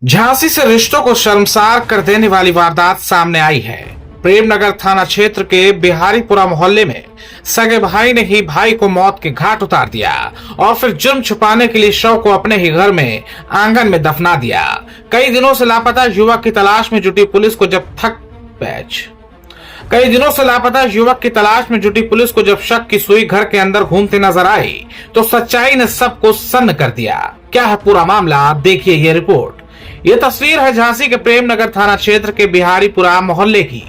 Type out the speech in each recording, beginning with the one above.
झांसी से रिश्तों को शर्मसार कर देने वाली वारदात सामने आई है। प्रेमनगर थाना क्षेत्र के बिहारीपुरा मोहल्ले में सगे भाई ने ही भाई को मौत के घाट उतार दिया और फिर जुर्म छुपाने के लिए शव को अपने ही घर में आंगन में दफना दिया। कई दिनों से लापता युवक की तलाश में जुटी पुलिस को जब जब शक की सुई घर के अंदर घूमते नजर आई तो सच्चाई ने सबको सन्न कर दिया। क्या है पूरा मामला, देखिए ये रिपोर्ट। ये तस्वीर है झांसी के प्रेमनगर थाना क्षेत्र के बिहारीपुरा मोहल्ले की,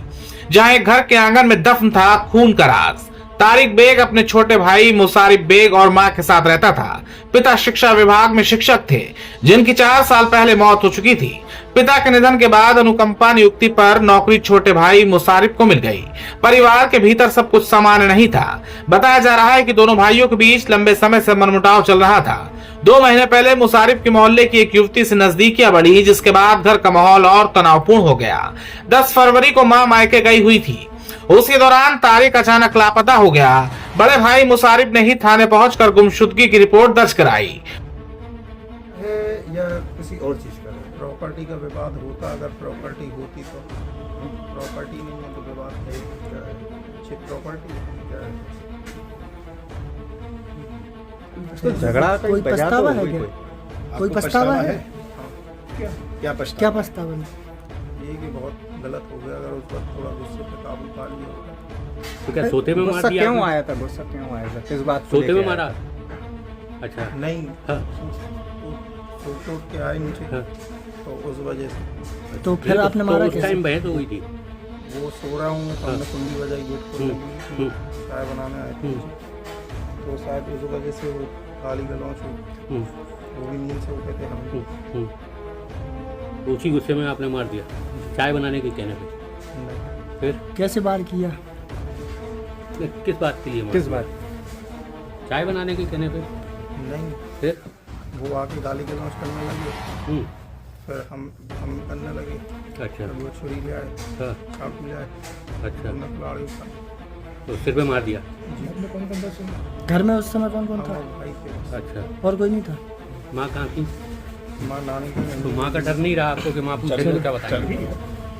जहां एक घर के आंगन में दफन था खून का राज। तारिक बेग अपने छोटे भाई मुसारिफ बेग और मां के साथ रहता था। पिता शिक्षा विभाग में शिक्षक थे, जिनकी 4 साल पहले मौत हो चुकी थी। पिता के निधन के बाद अनुकंपा नियुक्ति पर नौकरी छोटे भाई मुसारिफ को मिल गई। परिवार के भीतर सब कुछ सामान्य नहीं था। बताया जा रहा है कि दोनों भाइयों के बीच लंबे समय से मनमुटाव चल रहा था। 2 महीने पहले मुसारिफ के मोहल्ले की एक युवती से नजदीकियां बढ़ी, जिसके बाद घर का माहौल और तनावपूर्ण हो गया। 10 फरवरी को मां मायके गई हुई थी। उसी दौरान तारिक अचानक लापता हो गया। बड़े भाई मुसारिफ ने ही थाने पहुंचकर गुमशुदगी की रिपोर्ट दर्ज कराई। या किसी और चीज का प्रॉपर्टी का विवाद होता, अगर प्रॉपर्टी होती तो प्रॉपर्टी नहीं है तो विवाद है क्या है? प्रॉपर्टी क्या है? तो झगड़ा कोई पछतावा है क्या? कोई पछतावा है? क्या क्या पछतावा है? ये कि बहुत गलत हो गया, अगर उस वक्त थोड़ा गुस्से पे काबू पा लिया होता। तो क्या सोते में मार गुस्सा दिया? क्यों आया था? गुस्सा क्यों आया था? किस बात को सोते में लेके मारा? आया था? अच्छा नहीं, हाँ। टूट के आए नीचे हाँ। तो उस वजह से तो फिर आपने मारा उस कैसे? टाइम बहस हो गई थी। वो सो रहा हूँ तो हमने कुंडी बजाई, गेट खोल हम्म। चाय बनाने आए थे। तो शायद उस वजह से वो गाली गलौच हुई, हम्म, वो भी नींद से उठे थे हम। हम्म। उसी गुस्से में आपने मार दिया चाय बनाने के कहने पे? फिर कैसे बार किया? किस बात के लिए मारा? किस बात? चाय बनाने के कहने पे? नहीं, फिर वो आके गाली गलौच करने लगे, हम्म, फिर हम करने लगे। अच्छा फिर वो छुरी ले आए, हाँ, चाकू ले आए, अच्छा हमने कुल्हाड़ी उठा। तो सिर पे मार दिया? घर में उस समय कौन कौन था? हम भाई थे, अच्छा और कोई नहीं था? माँ कहाँ थी? माँ नानी तो की माँ का डर नहीं रहा आपको कि माँ पूछे तो क्या बताएंगे?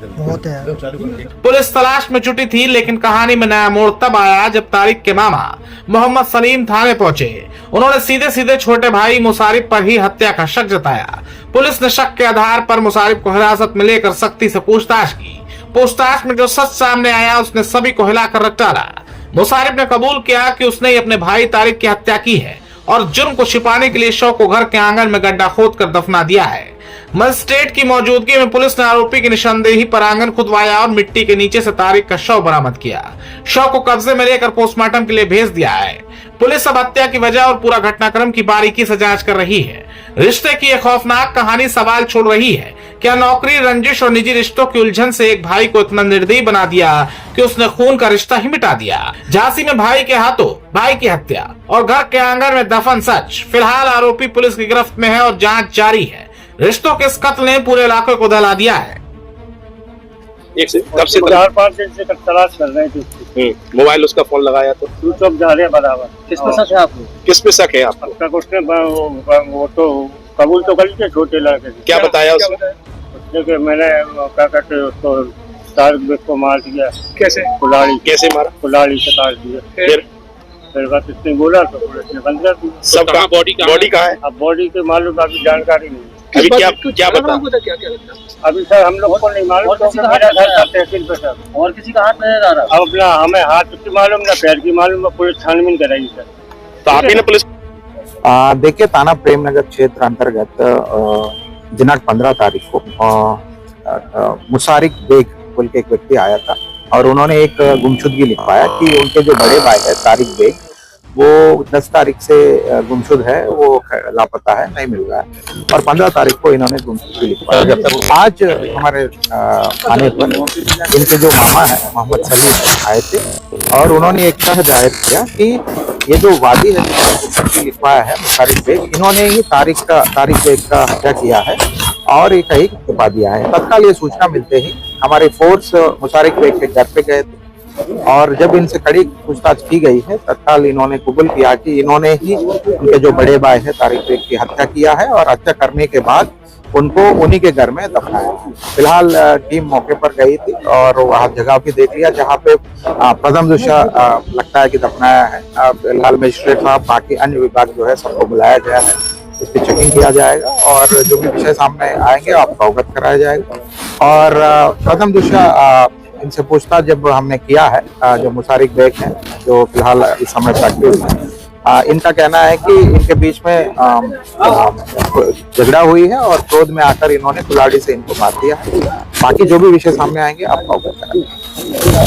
बहुत है। पुलिस तलाश में जुटी थी, लेकिन कहानी में नया मोड़ तब आया जब तारिक के मामा मोहम्मद सलीम थाने पहुंचे। उन्होंने सीधे सीधे छोटे भाई मुसारिफ पर ही हत्या का शक जताया। पुलिस ने शक के आधार पर मुसारिफ को हिरासत में लेकर सख्ती से पूछताछ की। पूछताछ में जो सच सामने आया उसने सभी को हिलाकर रख डाला। मुसारिफ ने कबूल किया कि उसने ही अपने भाई तारिक की हत्या की है और जुर्म को छिपाने के लिए शव को घर के आंगन में गड्ढा खोदकर दफना दिया है। मजिस्ट्रेट की मौजूदगी में पुलिस ने आरोपी की निशानदेही पर आंगन खुदवाया और मिट्टी के नीचे से तारिक का शव बरामद किया। शव को कब्जे में लेकर पोस्टमार्टम के लिए भेज दिया है। पुलिस अब हत्या की वजह और पूरा घटनाक्रम की बारीकी से जांच कर रही है। रिश्ते की एक खौफनाक कहानी सवाल छोड़ रही है। क्या नौकरी, रंजिश और निजी रिश्तों की उलझन से एक भाई को इतना निर्दयी बना दिया कि उसने खून का रिश्ता ही मिटा दिया? झांसी में भाई के हाथों भाई की हत्या और घर के आंगन में दफन सच। फिलहाल आरोपी पुलिस की गिरफ्त में है और जांच जारी है। रिश्तों के इस कत्ल ने पूरे इलाके को दहला दिया है। एक से कब से 4-5 दिन से तलाश कर रहे थे उसकी। मोबाइल उसका फोन लगाया तो स्विच ऑफ जा रहे हैं बराबर। किस पे शक है आपको? किस पे शक है आपको? अब तक उसने वो तो कबूल तो कर लिया छोटे लड़के से। क्या बताया उसने? उसने कि मैंने क्या कहते हैं उसको तारिक बेग को मार दिया। कैसे? कुल्हाड़ी कैसे मारा? कुल्हाड़ी से काट दिया। फिर बात इसने बोला तो पुलिस ने बंद कर दी। सब कहाँ? बॉडी कहाँ है? अब बॉडी के मालूम अभी जानकारी नहीं। अभी क्या बता? अभी सर हम लोग को नहीं मालूम, तो मेरा घर का तहसील पे सर। और किसी का हाथ नजर आ रहा? अब अपना हमें हाथ की मालूम ना पैर की मालूम, पुलिस छानबीन कराई सर। तो आप ही ने पुलिस? देखिए, थाना प्रेमनगर क्षेत्र अंतर्गत दिनांक 15 तारीख को मुसारिफ बेग बोल के एक व्यक्ति आया था और उन्होंने एक गुमशुदगी लिखवाया कि उनके जो बड़े भाई है तारिक बेग, वो 10 तारीख से गुमशुद है, वो लापता है, नहीं मिल रहा है। और 15 तारीख को इन्होंने गुमशुदगी लिखवाया। आज हमारे थाने पर इनके जो मामा है मोहम्मद सलीम आए थे और उन्होंने एक तह दायर किया कि ये जो वादी है गुमशुदगी लिखवाया है मुसारिफ बेग, इन्होंने ही तारिक बेग का हत्या किया है और एक ही छुपा दिया है। तत्काल ये सूचना मिलते ही हमारे फोर्स मुसारिफ बेग के घर पे गए थे और जब इनसे कड़ी पूछताछ की गई है, तत्काल इन्होंने कबूल किया कि इन्होंने ही उनके जो बड़े भाई है तारिक बेग की हत्या किया है और हत्या करने के बाद उनको उन्हीं के घर में दफनाया। फिलहाल टीम मौके पर गई थी और वहाँ जगह भी देख लिया जहाँ पे प्रथम दृष्टया लगता है कि दफनाया है। फिलहाल मजिस्ट्रेट साहब बाकी अन्य विभाग जो है सबको बुलाया गया है, इसकी चेकिंग किया जाएगा और जो भी विषय सामने आएंगे आपको अवगत कराया जाएगा। और प्रथम दृष्टया इनसे पूछताछ जब हमने किया है, जो मुसारिक बेग हैं जो फिलहाल इस समय एक्टिव है, इनका कहना है कि इनके बीच में झगड़ा हुई है और क्रोध में आकर इन्होंने कुल्हाड़ी से इनको मार दिया। बाकी जो भी विषय सामने आएंगे आपको अवगत कराएंगे।